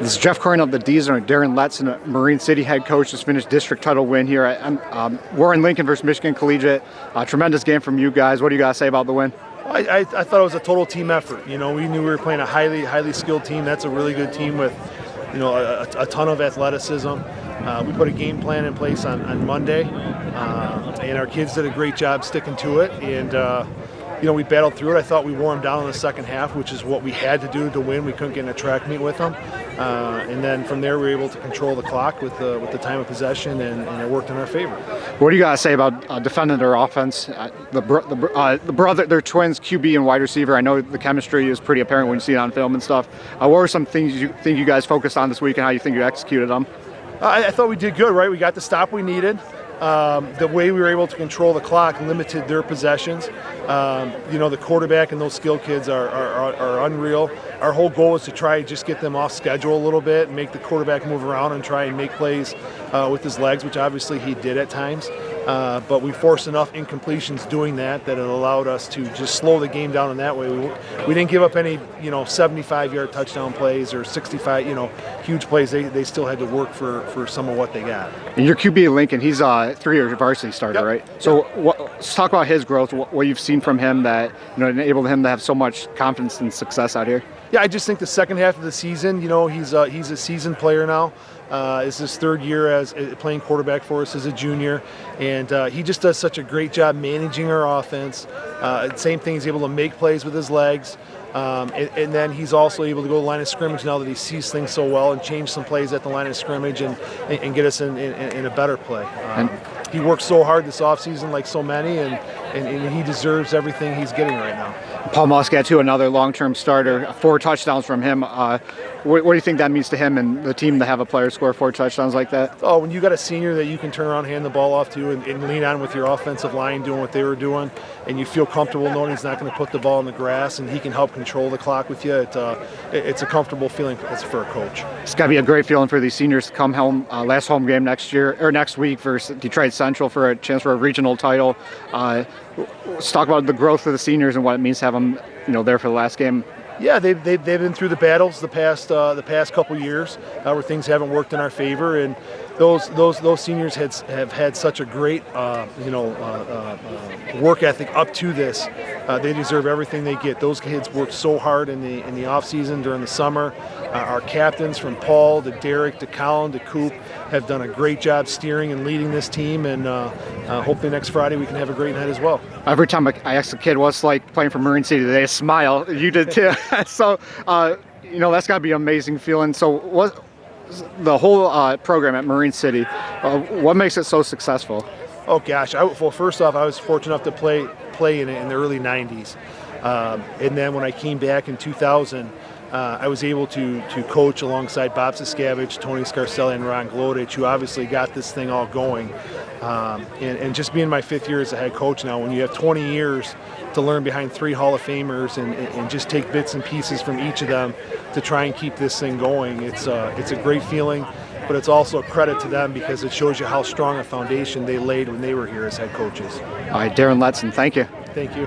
This is Jeff Corin of the D's and Daryn Letson, Marine City head coach, just finished district title win here. We're in Lincoln versus Michigan Collegiate. Tremendous game from you guys. What do you guys say about the win? I thought it was a total team effort. You know, we knew we were playing a highly skilled team. That's a really good team with, you know, a ton of athleticism. We put a game plan in place on Monday, and our kids did a great job sticking to it. And you know, we battled through it. I thought we wore them down in the second half, which is what we had to do to win. We couldn't get in a track meet with them, and then from there we were able to control the clock with the time of possession, and it worked in our favor. What do you guys say about defending their offense? They're twins, QB and wide receiver. I know the chemistry is pretty apparent when you see it on film and stuff. What were some things you think you guys focused on this week, and how you think you executed them? I thought we did good, right? We got the stop we needed. The way we were able to control the clock limited their possessions. You know, the quarterback and those skill kids are unreal. Our whole goal is to try to just get them off schedule a little bit and make the quarterback move around and try and make plays with his legs, which obviously he did at times. But we forced enough incompletions doing that it allowed us to just slow the game down in that way. We didn't give up any, you know, 75-yard touchdown plays or 65, you know, huge plays. They still had to work for some of what they got. And your QB at Lincoln, he's a 3-year varsity starter, yep. Right? So let's talk about his growth, what you've seen from him that, you know, enabled him to have so much confidence and success out here. Yeah, I just think the second half of the season, you know, he's a seasoned player now. It's his third year as playing quarterback for us as a junior, and he just does such a great job managing our offense. Same thing, he's able to make plays with his legs, and then he's also able to go to the line of scrimmage now that he sees things so well and change some plays at the line of scrimmage and get us in a better play. He worked so hard this offseason, like so many, and he deserves everything he's getting right now. Paul Muscat, too, another long-term starter, 4 touchdowns from him. What do you think that means to him and the team to have a player score 4 touchdowns like that? Oh, when you got a senior that you can turn around, hand the ball off to, and lean on with your offensive line doing what they were doing, and you feel comfortable knowing he's not going to put the ball in the grass, and he can help control the clock with you, it's a comfortable feeling for a coach. It's got to be a great feeling for these seniors to come home, last home game next week versus Detroit Central for a chance for a regional title. Let's talk about the growth of the seniors and what it means to have them, you know, there for the last game. Yeah, they've been through the battles the past couple years where things haven't worked in our favor, and those seniors have had such a great work ethic up to this. They deserve everything they get. Those kids worked so hard in the off season during the summer. Our captains from Paul to Derek to Colin to Coop have done a great job steering and leading this team, and hopefully next Friday we can have a great night as well. Every time I ask a kid what's like playing for Marine City, they smile. You did too. So, you know, that's got to be an amazing feeling. So what the whole program at Marine City, what makes it so successful? Oh gosh, well, first off, I was fortunate enough to play in the early 90s, and then when I came back in 2000, I was able to coach alongside Bob Siskavich, Tony Scarcelli, and Ron Glodich, who obviously got this thing all going. And just being my 5th year as a head coach now, when you have 20 years to learn behind 3 Hall of Famers and just take bits and pieces from each of them to try and keep this thing going, it's a great feeling, but it's also a credit to them because it shows you how strong a foundation they laid when they were here as head coaches. All right, Daryn Letson, thank you. Thank you.